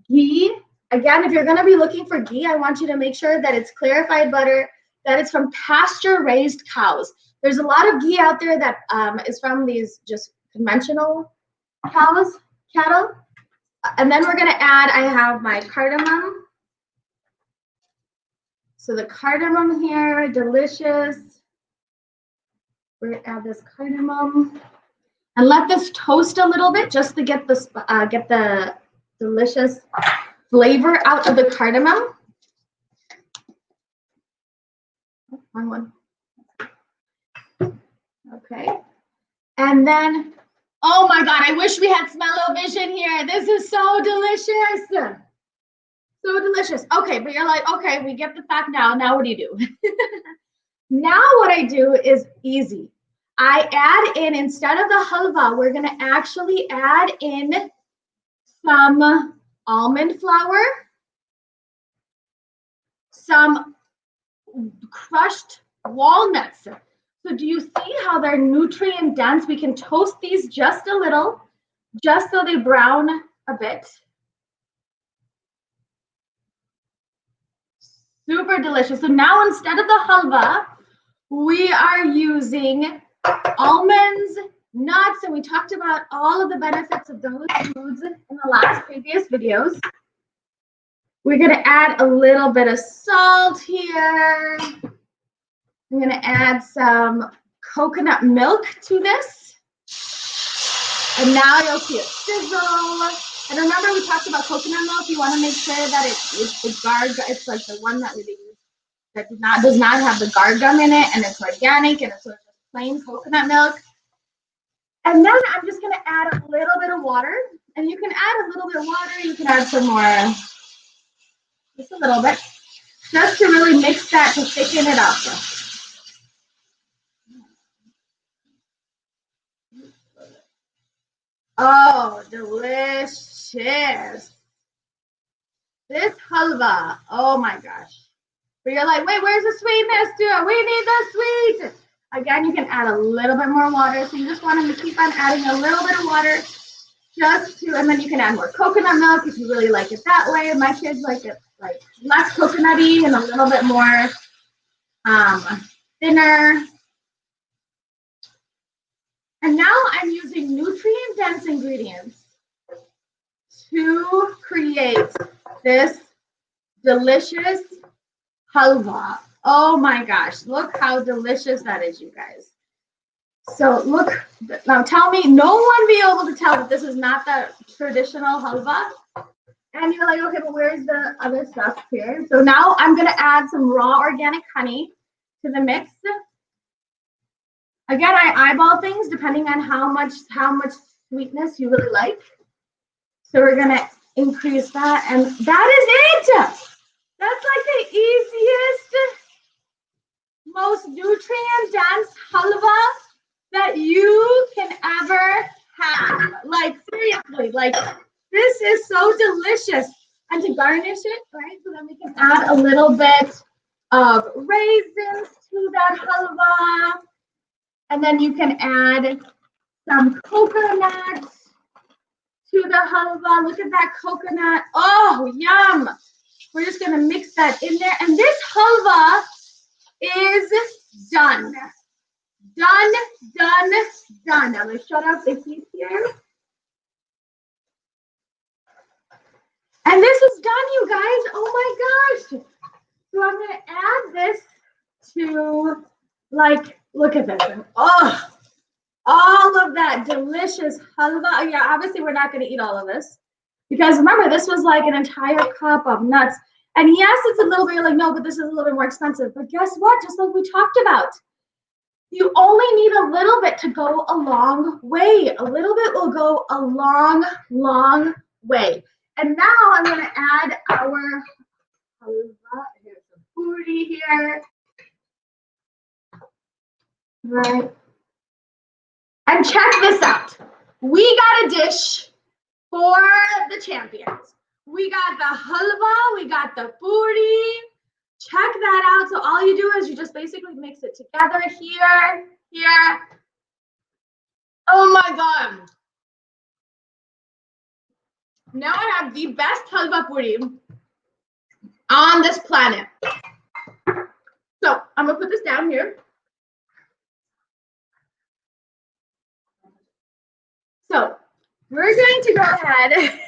ghee. Again, if you're going to be looking for ghee, I want you to make sure that it's clarified butter, that it's from pasture-raised cows. There's a lot of ghee out there that is from these just conventional cattle. And then we're going to add, I have my cardamom. So the cardamom here, delicious. We're going to add this cardamom. And let this toast a little bit just to get the delicious flavor out of the cardamom. Wrong one. Okay. And then, oh my God, I wish we had smell-o-vision here. This is so delicious. So delicious. Okay, but you're like, okay, we get the fact now. Now what do you do? Now what I do is easy. I add in, instead of the halwa, we're going to actually add in some almond flour, some crushed walnuts. So do you see how they're nutrient dense? We can toast these just a little, just so they brown a bit. Super delicious. So now instead of the halwa, we are using almonds, nuts, and we talked about all of the benefits of those foods in the last previous videos. We're going to add a little bit of salt here. I'm going to add some coconut milk to this. And now you'll see it sizzle. And remember, we talked about coconut milk. You want to make sure that it's like the one that we use that does not have the gargum in it, and it's organic, and it's sort of just plain coconut milk. And then I'm just going to add a little bit of water. And you can add a little bit of water. You can add some more, just a little bit, just to really mix that, to thicken it up. Oh, delicious. This halwa, oh my gosh. But you're like, wait, where's the sweetness to it? We need the sweet. Again, you can add a little bit more water. So you just want to keep on adding a little bit of water and then you can add more coconut milk if you really like it that way. My kids like it like less coconutty and a little bit more thinner. And now I'm using nutrient-dense ingredients to create this delicious halwa. Oh my gosh, look how delicious that is, you guys. So look, now tell me, no one be able to tell that this is not the traditional halwa. And you're like, okay, but where's the other stuff here? So now I'm gonna add some raw organic honey to the mix. Again, I eyeball things depending on how much sweetness you really like. So we're gonna increase that, and that is it. That's like the easiest, most nutrient-dense halwa that you can ever have. Like seriously, like this is so delicious. And to garnish it, right? So then we can add a little bit of raisins to that halwa. And then you can add some coconut to the halwa. Look at that coconut. Oh, yum. We're just going to mix that in there. And this halwa is done. Done, done, done. Now let's shut off the heat here. And this is done, you guys. Oh my gosh. So I'm going to add this to, like, look at this. Oh, all of that delicious halwa. Yeah, obviously we're not going to eat all of this. Because remember, this was like an entire cup of nuts. And yes, it's a little bit, you're like, no, but this is a little bit more expensive. But guess what? Just like we talked about, you only need a little bit to go a long way. A little bit will go a long, long way. And now I'm going to add our halwa. Here's some puri here. Right. And check this out. We got a dish for the champions. We got the halwa, we got the puri. Check that out. So all you do is you just basically mix it together here, here. Oh my God. Now I have the best halwa puri on this planet. So I'm gonna put this down here. So we're going to go ahead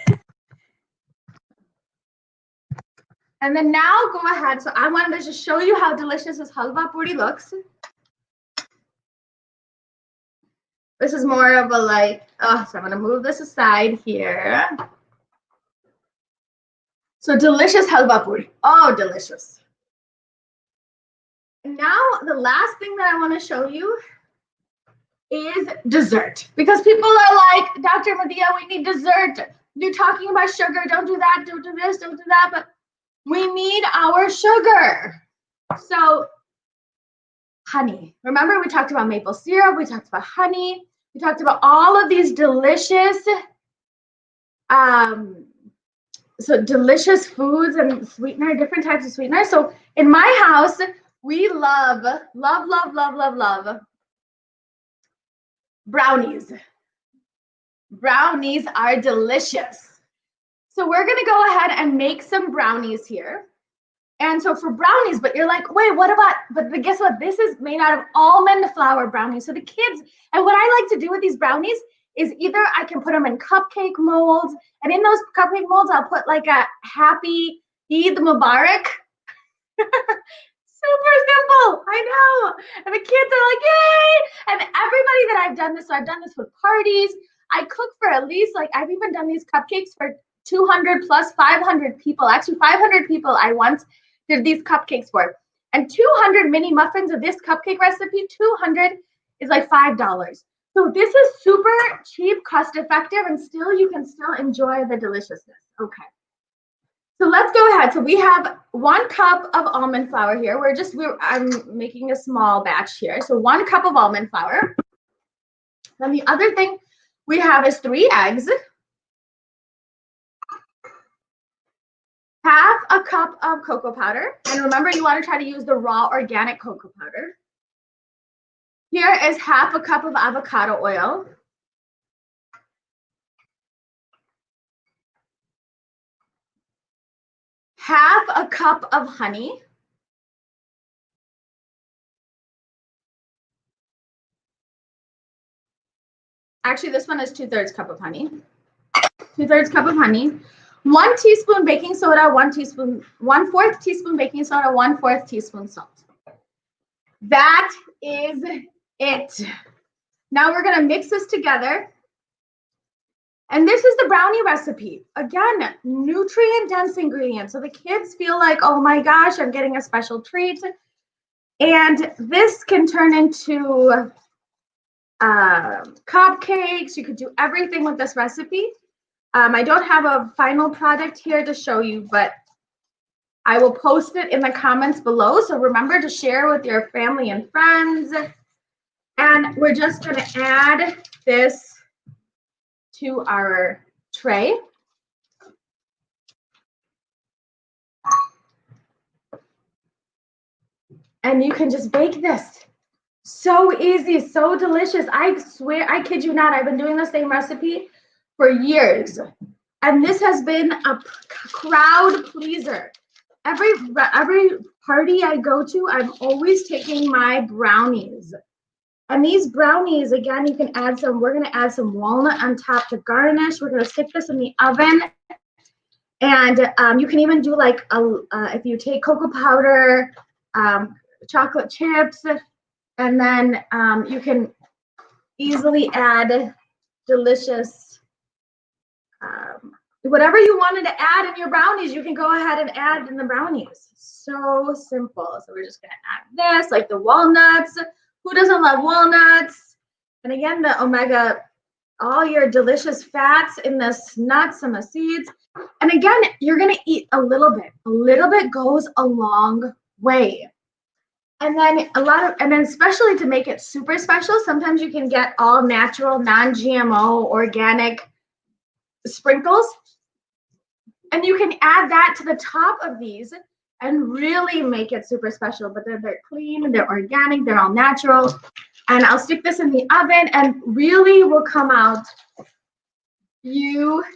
and then now go ahead. So I wanted to just show you how delicious this halwa puri looks. This is more of a like, oh, so I'm gonna move this aside here. So delicious halwa puri. Oh, delicious. Now the last thing that I want to show you is dessert. Because people are like, Dr. Madiha, we need dessert. You're talking about sugar. Don't do that. Don't do this. Don't do that. But we need our sugar. So honey. Remember we talked about maple syrup. We talked about honey. We talked about all of these delicious, delicious foods and sweetener, different types of sweetener. So in my house, we love brownies. Brownies are delicious. So we're gonna go ahead and make some brownies here. And so for brownies, but you're like, wait, what about, but guess what? This is made out of almond flour brownies. So the kids, and what I like to do with these brownies is either I can put them in cupcake molds, and in those cupcake molds, I'll put like a happy Eid Mubarak. Super simple, I know. And the kids are like, yay! And everybody that I've done this, so I've done this with parties. I cook for at least, like, I've even done these cupcakes for 200 plus 500 people. Actually, 500 people I once did these cupcakes for. And 200 mini muffins of this cupcake recipe, 200 is like $5. So this is super cheap, cost effective, and still you can still enjoy the deliciousness. Okay. So let's go ahead. So we have 1 cup of almond flour here. I'm making a small batch here. So 1 cup of almond flour. Then the other thing we have is 3 eggs. Half a cup of cocoa powder. And remember, you want to try to use the raw organic cocoa powder. Here is half a cup of avocado oil. half a cup of honey. Actually, this one is 2/3 cup of honey. 2/3 cup of honey. 1 teaspoon baking soda, 1/4 teaspoon baking soda, 1/4 teaspoon salt. That is it. Now we're gonna mix this together. And this is the brownie recipe. Again, nutrient-dense ingredients. So the kids feel like, oh my gosh, I'm getting a special treat. And this can turn into cupcakes. You could do everything with this recipe. I don't have a final product here to show you, but I will post it in the comments below. So remember to share with your family and friends. And we're just going to add this to our tray. And you can just bake this. So easy, so delicious. I swear, I kid you not, I've been doing the same recipe for years. And this has been a crowd pleaser. Every party I go to, I'm always taking my brownies. And these brownies, again, you can add some, we're gonna add some walnut on top to garnish. We're gonna stick this in the oven. And you can even do like, if you take cocoa powder, chocolate chips, and then you can easily add delicious, whatever you wanted to add in your brownies, you can go ahead and add in the brownies. So simple. So we're just gonna add this, like the walnuts. Who doesn't love walnuts? And again, the omega, all your delicious fats in this nuts and the seeds. And again, you're gonna eat a little bit. A little bit goes a long way. And then and then especially to make it super special, sometimes you can get all natural, non-GMO, organic sprinkles. And you can add that to the top of these and really make it super special. But they're clean, they're organic, they're all natural. And I'll stick this in the oven and really will come out beautiful.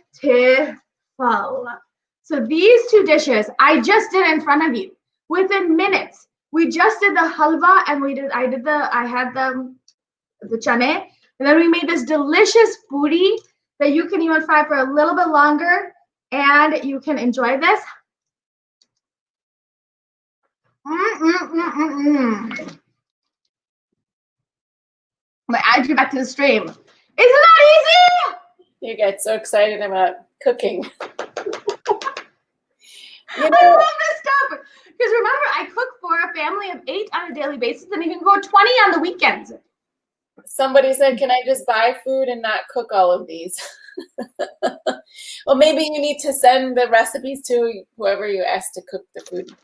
So these two dishes I just did in front of you within minutes. We just did the halwa and I had the chane, and then we made this delicious puri that you can even fry for a little bit longer and you can enjoy this. I'm gonna add you back to the stream. Isn't that easy? You get so excited about cooking. I love this stuff. Because remember, I cook for a family of 8 on a daily basis, and you can go 20 on the weekends. Somebody said, can I just buy food and not cook all of these? Well, maybe you need to send the recipes to whoever you asked to cook the food.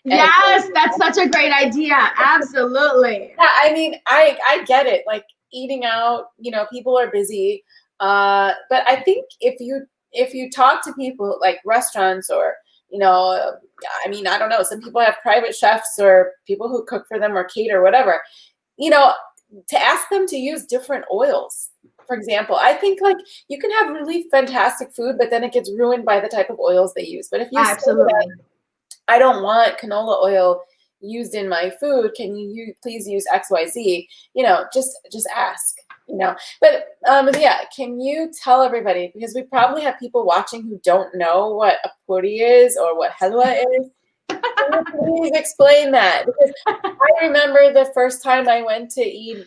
Yes, that's such a great idea. Absolutely. Yeah, I mean, I get it. Like eating out, people are busy. But I think if you talk to people like restaurants or, I mean, I don't know, some people have private chefs or people who cook for them or cater, whatever, to ask them to use different oils. For example, I think like you can have really fantastic food, but then it gets ruined by the type of oils they use. But if you absolutely, I don't want canola oil used in my food, can you please use XYZ? Just ask. But yeah, can you tell everybody, because we probably have people watching who don't know what a puri is or what halwa is. Can you please explain that? Because I remember the first time I went to Eid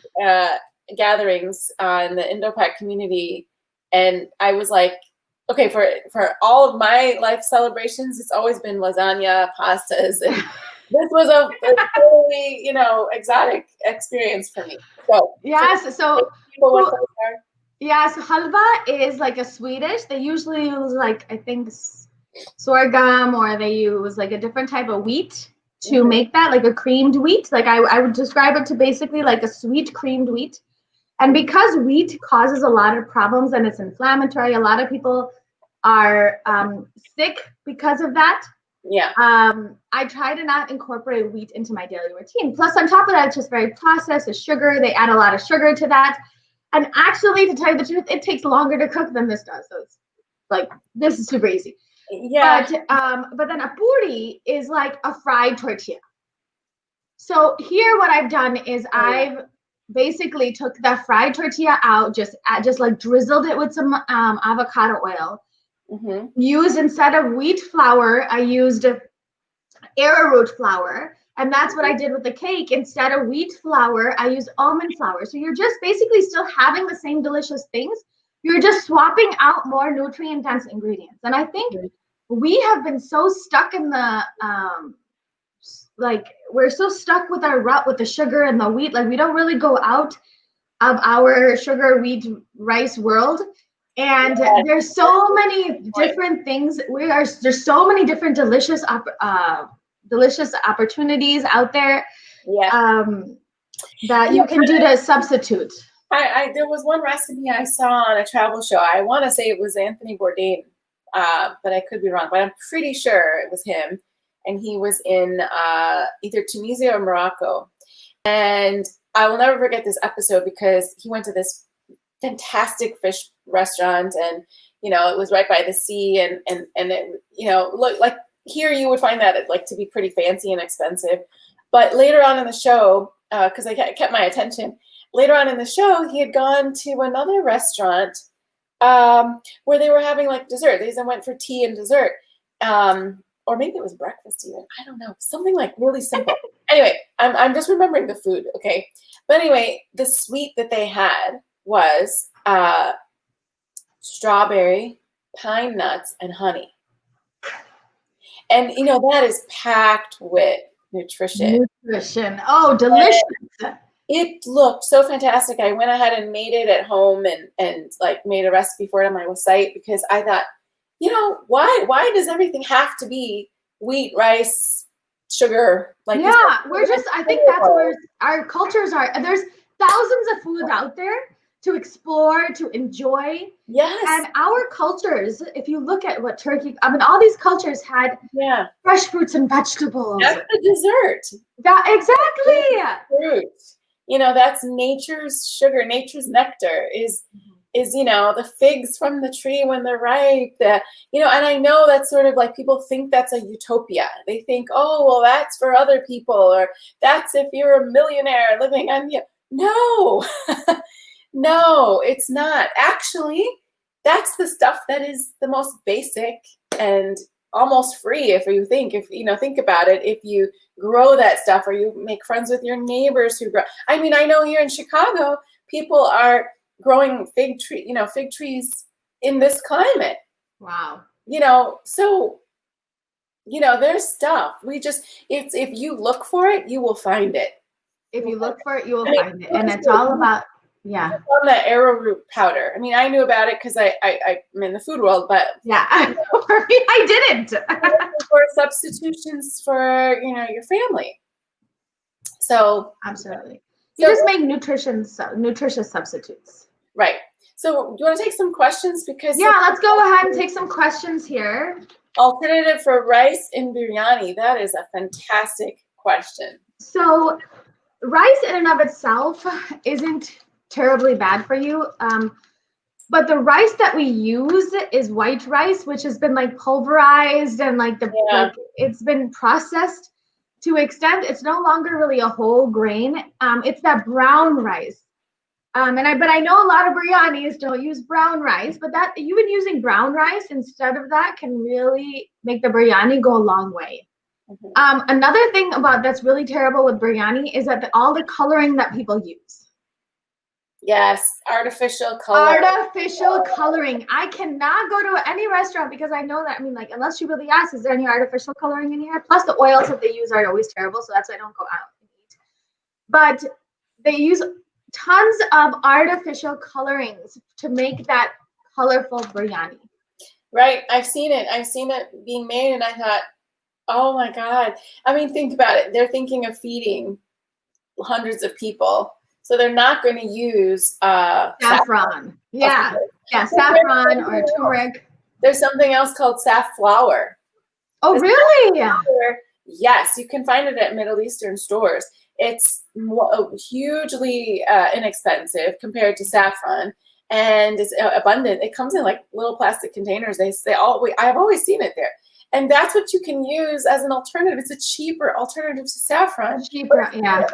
gatherings in the Indo-Pak community, and I was like, okay, for all of my life celebrations, it's always been lasagna, pastas, and this was a totally, exotic experience for me. So yes, so yes, halwa is like a Swedish. They usually use like, I think, sorghum, or they use like a different type of wheat to make that, like a creamed wheat. Like I would describe it to basically like a sweet creamed wheat. And because wheat causes a lot of problems and it's inflammatory, a lot of people are sick because of that. Yeah. I try to not incorporate wheat into my daily routine. Plus, on top of that, it's just very processed. The sugar, they add a lot of sugar to that. And actually, to tell you the truth, it takes longer to cook than this does. So it's like, this is super easy. Yeah. But then a puri is like a fried tortilla. So here what I've done is I've basically took the fried tortilla out, just like drizzled it with some avocado oil. Used, instead of wheat flour, I used arrowroot flour. And that's what I did with the cake. Instead of wheat flour, I used almond flour. So you're just basically still having the same delicious things. You're just swapping out more nutrient-dense ingredients. And I think we have been so stuck in the, we're so stuck with our rut with the sugar and the wheat. Like, we don't really go out of our sugar, wheat, rice world. And there's so many different things. There's so many different delicious opportunities out there that you can do to substitute. There was one recipe I saw on a travel show. I want to say it was Anthony Bourdain, but I could be wrong. But I'm pretty sure it was him, and he was in either Tunisia or Morocco. And I will never forget this episode because he went to this fantastic fish restaurant, and it was right by the sea, and it looked like, here you would find that like to be pretty fancy and expensive. But later on in the show, because I kept my attention, later on in the show, he had gone to another restaurant where they were having like dessert. They went for tea and dessert. Or maybe it was breakfast even. I don't know. Something like really simple. Anyway, I'm just remembering the food, okay? But anyway, the sweet that they had was strawberry, pine nuts, and honey. And, that is packed with nutrition. Oh, delicious. And it looked so fantastic. I went ahead and made it at home and like made a recipe for it on my site because I thought, why does everything have to be wheat, rice, sugar? Like, I think that's where our cultures are. There's thousands of foods out there to explore, to enjoy. Yes. And our cultures, if you look at what Turkey, all these cultures had fresh fruits and vegetables. That's the dessert. Exactly. Fruit. That's nature's sugar, nature's nectar is the figs from the tree when they're ripe. And I know that's sort of like people think that's a utopia. They think, oh, well, that's for other people, or that's if you're a millionaire living on No. No, it's not. Actually, that's the stuff that is the most basic and almost free if you think about it. If you grow that stuff or you make friends with your neighbors who grow. I know here in Chicago, people are growing fig trees in this climate. Wow. So, there's stuff. If you look for it, you will find it. If you look for it, you will find it. And it's all about, on that arrowroot powder. I knew about it because I'm in the food world, but I didn't. For substitutions for your family. So absolutely, you just make nutritious substitutes. Right. So do you want to take some questions? Because let's go ahead and take some questions here. Alternative for rice in biryani. That is a fantastic question. So rice in and of itself isn't terribly bad for you. But the rice that we use is white rice, which has been like pulverized and it's been processed to an extent. It's no longer really a whole grain. It's that brown rice. But I know a lot of biryanis don't use brown rice, but that even using brown rice instead of that can really make the biryani go a long way. Another thing that's really terrible with biryani is that all the coloring that people use. Yes, artificial color. Artificial coloring. I cannot go to any restaurant because I know that, unless you really ask, is there any artificial coloring in here? Plus the oils that they use are always terrible, so that's why I don't go out and eat. But they use tons of artificial colorings to make that colorful biryani. Right, I've seen it. I've seen it being made, and I thought, oh my God. Think about it. They're thinking of feeding hundreds of people. So they're not going to use saffron. Saffron or turmeric. There's something else called safflower. Oh, really? Yes, you can find it at Middle Eastern stores. It's hugely inexpensive compared to saffron, and it's abundant. It comes in like little plastic containers. I've always seen it there. And that's what you can use as an alternative. It's a cheaper alternative to saffron. Cheaper, yeah.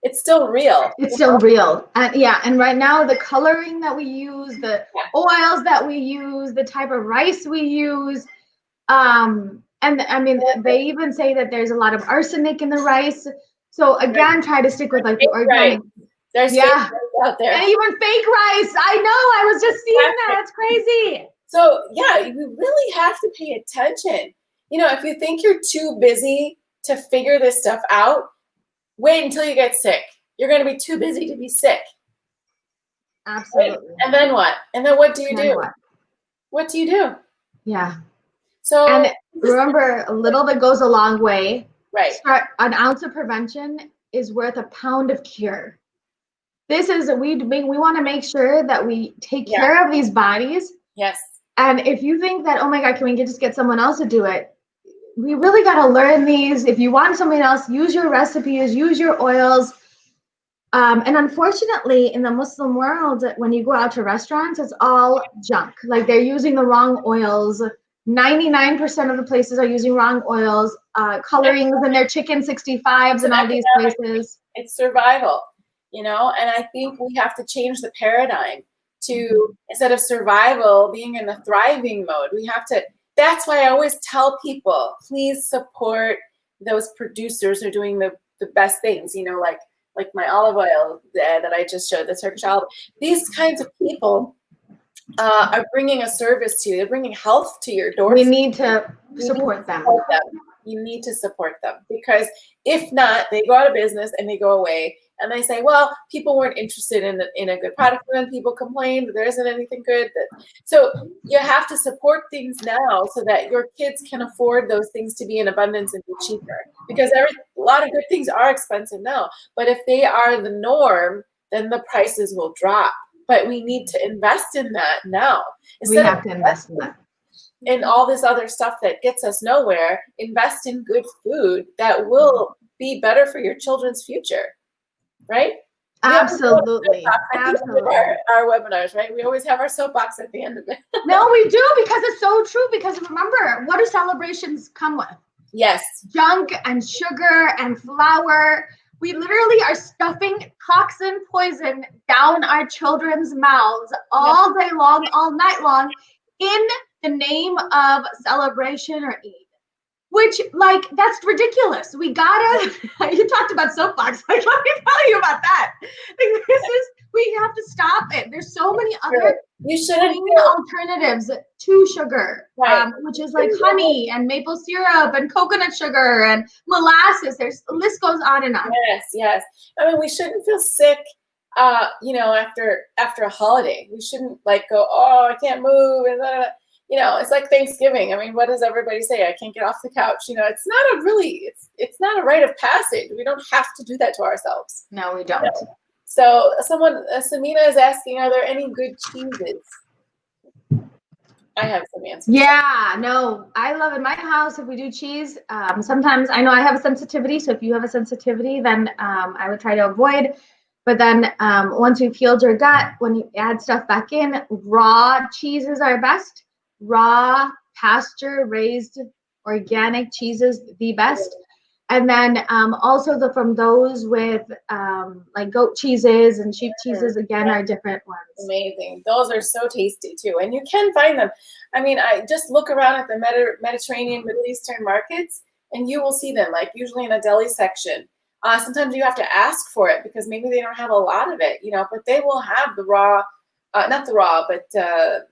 It's still real. It's still real. And right now the coloring that we use, the oils that we use, the type of rice we use, and I mean, they even say that there's a lot of arsenic in the rice. So again, try to stick with like the organic. There's fake rice out there. And even fake rice. I know, I was just seeing that. It's crazy. So yeah, you really have to pay attention. You know, if you think you're too busy to figure this stuff out, wait until you get sick. You're going to be too busy to be sick. Absolutely. And then what? And then what do you do? What do you do? Yeah. So and remember, a little bit goes a long way. Right. An ounce of prevention is worth a pound of cure. This is we want to make sure that we take care of these bodies. Yes. And if you think that, oh my God, can we just get someone else to do it? We really got to learn these. If you want somebody else, use your recipes, use your oils. And unfortunately, in the Muslim world, when you go out to restaurants, it's all junk. Like they're using the wrong oils. 99% of the places are using wrong oils, colorings in their chicken 65s and all these places. It's survival, you know, and I think we have to change the paradigm to, instead of survival, being in a thriving mode. We have to, that's why I always tell people, please support those producers who are doing the best things, you know, like my olive oil that I just showed, the Turkish olive. These kinds of people are bringing a service to you. They're bringing health to your doorstep. We need to support them. You need to support them, because if not, they go out of business and they go away. And they say, well, people weren't interested in a good product. And then people complained that there isn't anything good. So you have to support things now so that your kids can afford those things to be in abundance and be cheaper. Because a lot of good things are expensive now. But if they are the norm, then the prices will drop. But we need to invest in that now. We have to invest in that. And all this other stuff that gets us nowhere, invest in good food that will be better for your children's future. Right? Absolutely. Absolutely. Our webinars, right? We always have our soapbox at the end of it. No, we do, because it's so true. Because remember, what do celebrations come with? Yes. Junk and sugar and flour. We literally are stuffing toxin poison down our children's mouths all day long, all night long, in the name of celebration or Eid. Which, like, that's ridiculous. We gotta, you talked about soapbox. Like, let me tell you about that. Like, we have to stop it. There's so many other alternatives to sugar, which is like honey and maple syrup and coconut sugar and molasses. The list goes on and on. Yes, yes. I mean, we shouldn't feel sick, you know, after a holiday. We shouldn't like go, oh, I can't move, and you know, it's like Thanksgiving. I mean, what does everybody say? I can't get off the couch. You know, it's not a rite of passage. We don't have to do that to ourselves. No, we don't. So Samina is asking, are there any good cheeses? I have some answers. Yeah, no, I love in my house if we do cheese. Sometimes I know I have a sensitivity. So if you have a sensitivity, then I would try to avoid. But then once you've healed your gut, when you add stuff back in, raw cheeses are best. Raw, pasture-raised, organic cheeses, the best. And then also from those with like goat cheeses and sheep cheeses, again, are different ones. Amazing. Those are so tasty too. And you can find them. I mean, I just look around at the Mediterranean, Middle Eastern markets, and you will see them, like usually in a deli section. Sometimes you have to ask for it because maybe they don't have a lot of it, you know, but they will have the raw, not the raw, but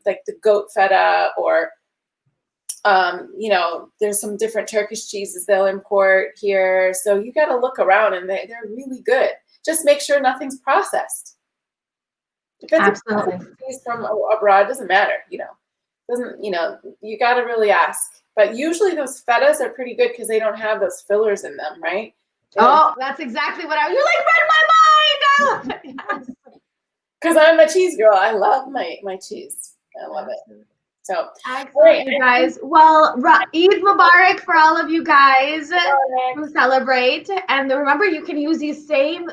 like the goat feta, or you know, there's some different Turkish cheeses they'll import here. So you got to look around, and they're really good. Just make sure nothing's processed. If it's absolutely cheese from abroad, doesn't matter, you know, you got to really ask. But usually those fetas are pretty good because they don't have those fillers in them, right? Oh, that's exactly what you like read my mind. Because I'm a cheese girl. I love my cheese. I love it. So, excellent, you guys. Well, Eid Mubarak for all of you guys who celebrate. And remember, you can use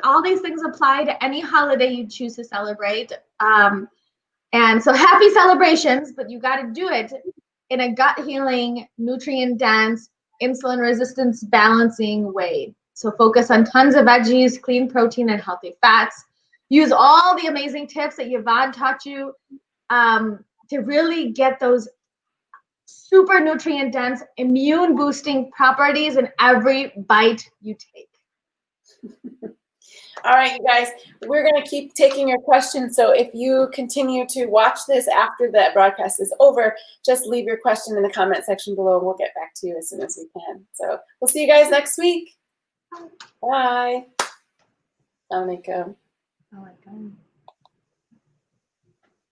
all these things apply to any holiday you choose to celebrate. And so happy celebrations, but you got to do it in a gut healing, nutrient dense, insulin resistance balancing way. So focus on tons of veggies, clean protein, and healthy fats. Use all the amazing tips that Yvonne taught you to really get those super nutrient dense, immune boosting properties in every bite you take. All right, you guys, we're going to keep taking your questions. So if you continue to watch this after the broadcast is over, just leave your question in the comment section below and we'll get back to you as soon as we can. So we'll see you guys next week. Bye. Assalamualaikum.